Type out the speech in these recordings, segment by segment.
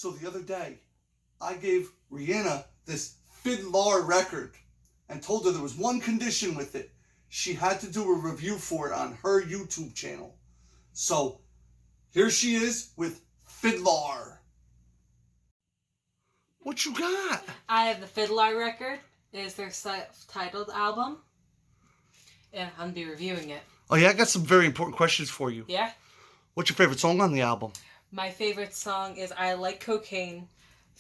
So the other day, I gave Rhianna this FIDLAR record and told her there was one condition with it. She had to do a review for it on her YouTube channel. So here she is with FIDLAR. What you got? I have the FIDLAR record. It is their self-titled album. And I'm going to be reviewing it. Oh yeah, I got some very important questions for you. Yeah? What's your favorite song on the album? My favorite song is I Like Cocaine.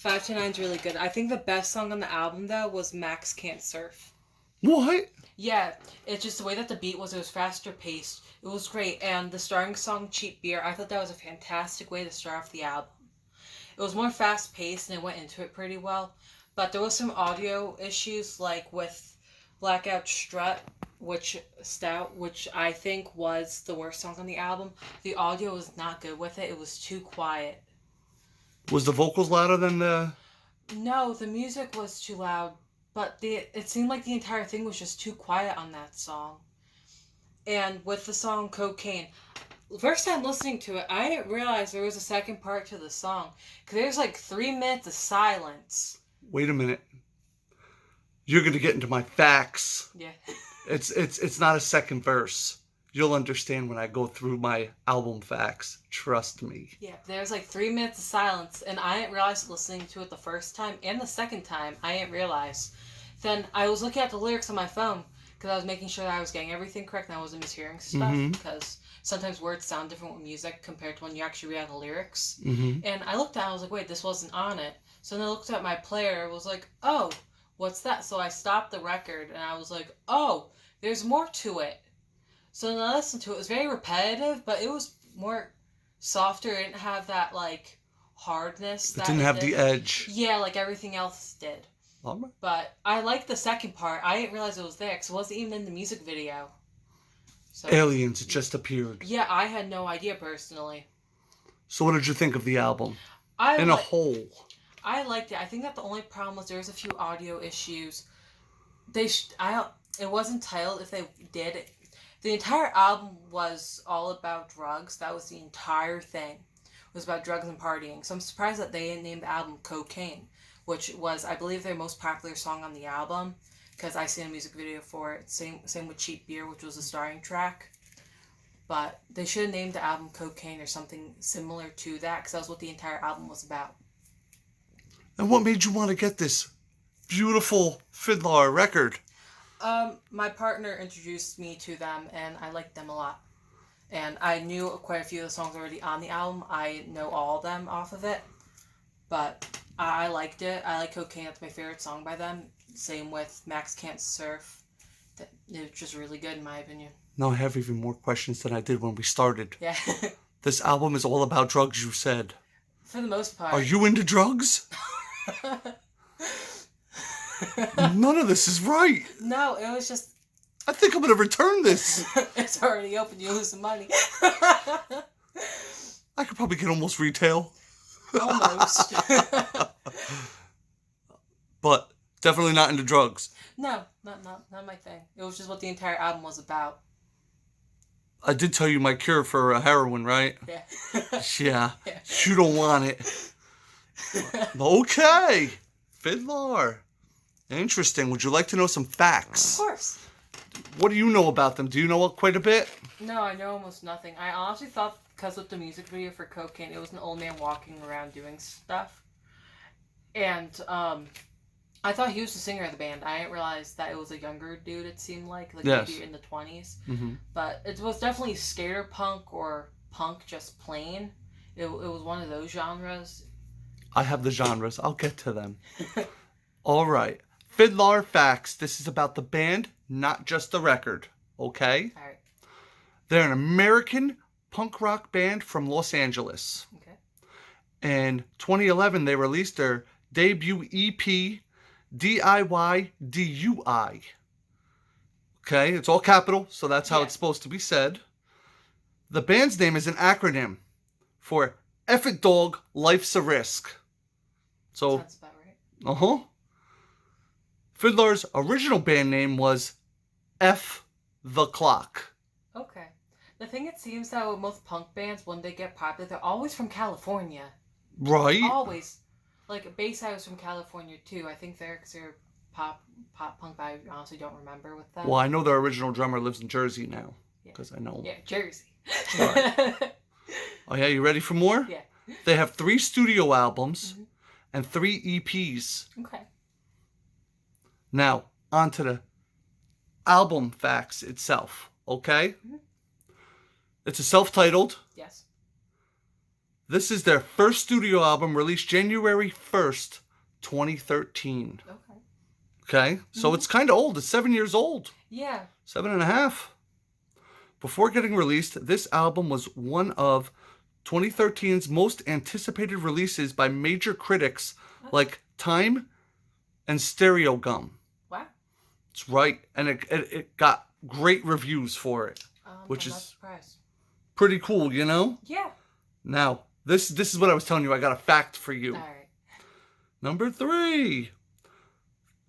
529's really good. I think the best song on the album, though, was Max Can't Surf. What? Yeah, it's just the way that the beat was. It was faster paced. It was great. And the starting song, Cheap Beer, I thought that was a fantastic way to start off the album. It was more fast paced and it went into it pretty well. But there was some audio issues, like with Blackout Strut, which I think was the worst song on the album. The audio was not good with it. It was too quiet. Was the vocals louder than the... No, the music was too loud, but it seemed like the entire thing was just too quiet on that song. And with the song Cocaine, first time listening to it, I didn't realize there was a second part to the song. Because there's like 3 minutes of silence. Wait a minute. You're going to get into my facts. Yeah. It's not a second verse. You'll understand when I go through my album facts. Trust me. Yeah, there's like 3 minutes of silence, and I didn't realize listening to it the first time and the second time. I didn't realize. Then I was looking at the lyrics on my phone because I was making sure that I was getting everything correct and I wasn't mishearing stuff. Because sometimes words sound different with music compared to when you actually read the lyrics. And I looked at it, I was like, wait, this wasn't on it. So then I looked at my player, was like, oh, what's that? So I stopped the record and I was like, oh, there's more to it. So then I listened to it. It was very repetitive, but it was more softer. It didn't have that, like, hardness. It didn't have the edge. Yeah, like everything else did. Right. But I liked the second part. I didn't realize it was there because it wasn't even in the music video. So, Aliens, it just appeared. Yeah, I had no idea personally. So what did you think of the album? A whole. I liked it. I think that the only problem was there was a few audio issues. It wasn't titled if they did it. The entire album was all about drugs. That was the entire thing. It was about drugs and partying. So I'm surprised that they didn't name the album Cocaine, which was, I believe, their most popular song on the album, because I seen a music video for it. Same with Cheap Beer, which was the starring track. But they should have named the album Cocaine or something similar to that, because that was what the entire album was about. And what made you want to get this beautiful FIDLAR record? My partner introduced me to them, and I liked them a lot. And I knew quite a few of the songs already on the album. I know all of them off of it. But I liked it. I like Cocaine. That's my favorite song by them. Same with Max Can't Surf. It's just really good, in my opinion. Now I have even more questions than I did when we started. Yeah. This album is all about drugs, you said. For the most part. Are you into drugs? None of this is right. No, it was just... I think I'm going to return this. It's already open. You lose some money. I could probably get almost retail. Almost. But definitely not into drugs. No, not my thing. It was just what the entire album was about. I did tell you my cure for heroin, right? Yeah. Yeah. You don't want it. Okay. FIDLAR. Interesting. Would you like to know some facts? Of course. What do you know about them? Do you know quite a bit? No, I know almost nothing. I honestly thought, because with the music video for Cocaine, it was an old man walking around doing stuff. And I thought he was the singer of the band. I didn't realize that it was a younger dude, it seemed like yes. Maybe in the 20s. But it was definitely skater punk or punk just plain. It was one of those genres. I have the genres. I'll get to them. All right. FIDLAR facts. This is about the band, not just the record. Okay? All right. They're an American punk rock band from Los Angeles. Okay. In 2011, they released their debut EP, DIY-DUI. Okay? It's all capital, so that's how it's supposed to be said. The band's name is an acronym for F It Dog, Life's a Risk. So, sounds about right. FIDLAR's original band name was F the Clock. Okay. The thing it seems that with most punk bands, when they get popular, they're always from California. Right. Always. Like, Bayside was from California, too. I think they're pop punk, but I honestly don't remember with them. Well, I know their original drummer lives in Jersey now. Yeah. Because I know. Yeah, Jersey. Right. Oh, yeah, you ready for more? Yeah. They have 3 studio albums and 3 EPs. Okay. Now, on to the album facts itself, okay? It's a self-titled. Yes. This is their first studio album released January 1st, 2013. Okay. Okay? So it's kind of old. It's 7 years old. Yeah. 7.5. Before getting released, this album was one of 2013's most anticipated releases by major critics like Time and Stereo Gum. Wow. That's right. And it got great reviews for it, which I'm is not surprised. pretty cool, you know? Yeah. Now, this is what I was telling you. I got a fact for you. All right. Number 3.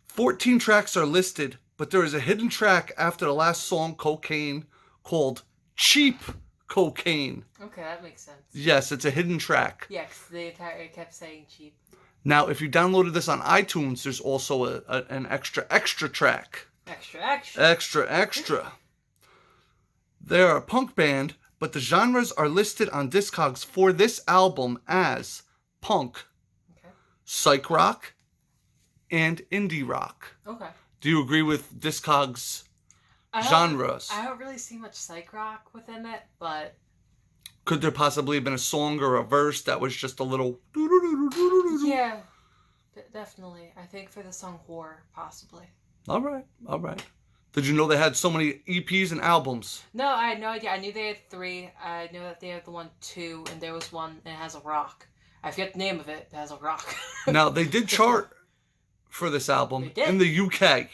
14 tracks are listed, but there is a hidden track after the last song, Cocaine, called Cheap Cocaine. Okay, that makes sense. Yes, it's a hidden track. Yeah, because it kept saying cheap. Now, if you downloaded this on iTunes, there's also an extra track. Extra. They're a punk band, but the genres are listed on Discogs for this album as punk, psych rock, and indie rock. Okay. Do you agree with Discogs' genres? I don't really see much psych rock within it, but... Could there possibly have been a song or a verse that was just a little... Yeah, definitely. I think for the song Whore, possibly. All right. Did you know they had so many EPs and albums? No, I had no idea. I knew they had 3. I know that they had the one 2, and there was one that has a rock. I forget the name of it, but it has a rock. Now, they did chart for this album in the UK.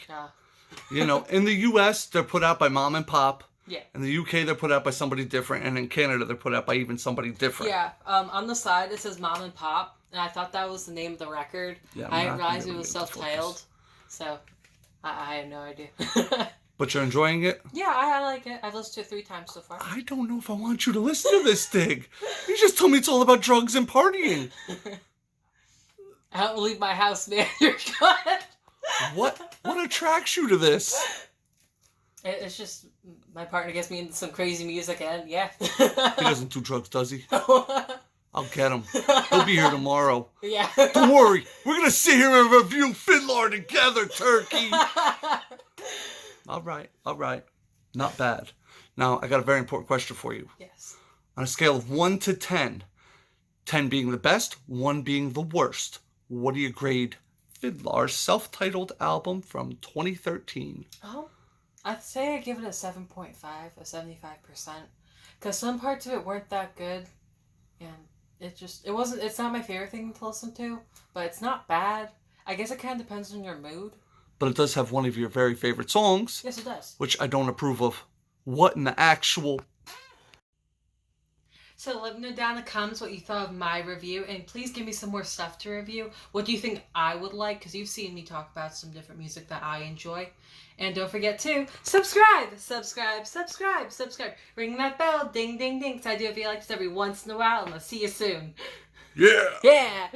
You know, in the US, they're put out by Mom and Pop. Yeah. In the UK, they're put out by somebody different. And in Canada, they're put out by even somebody different. Yeah. On the side, it says Mom and Pop. And I thought that was the name of the record. Yeah, I didn't realize it was self-titled. So, I had no idea. But you're enjoying it? Yeah, I like it. I've listened to it 3 times so far. I don't know if I want you to listen to this thing. You just told me it's all about drugs and partying. I don't leave my house, man. You're good. What attracts you to this? It's just my partner gets me into some crazy music, and yeah. He doesn't do drugs, does he? I'll get him. He'll be here tomorrow. Yeah. Don't worry. We're going to sit here and review FIDLAR together, turkey. All right. Not bad. Now, I got a very important question for you. Yes. On a scale of 1 to 10, 10 being the best, 1 being the worst, what do you grade FIDLAR's self-titled album from 2013? I'd say I give it a 7.5, a 75%. Because some parts of it weren't that good. And it's not my favorite thing to listen to, but it's not bad. I guess it kind of depends on your mood. But it does have one of your very favorite songs. Yes, it does. Which I don't approve of. What in the actual... So let me know down in the comments what you thought of my review, and please give me some more stuff to review. What do you think I would like? Because you've seen me talk about some different music that I enjoy. And don't forget to subscribe. Ring that bell, ding, ding, ding. Because I do feel like this every once in a while, and I'll see you soon. Yeah. Yeah.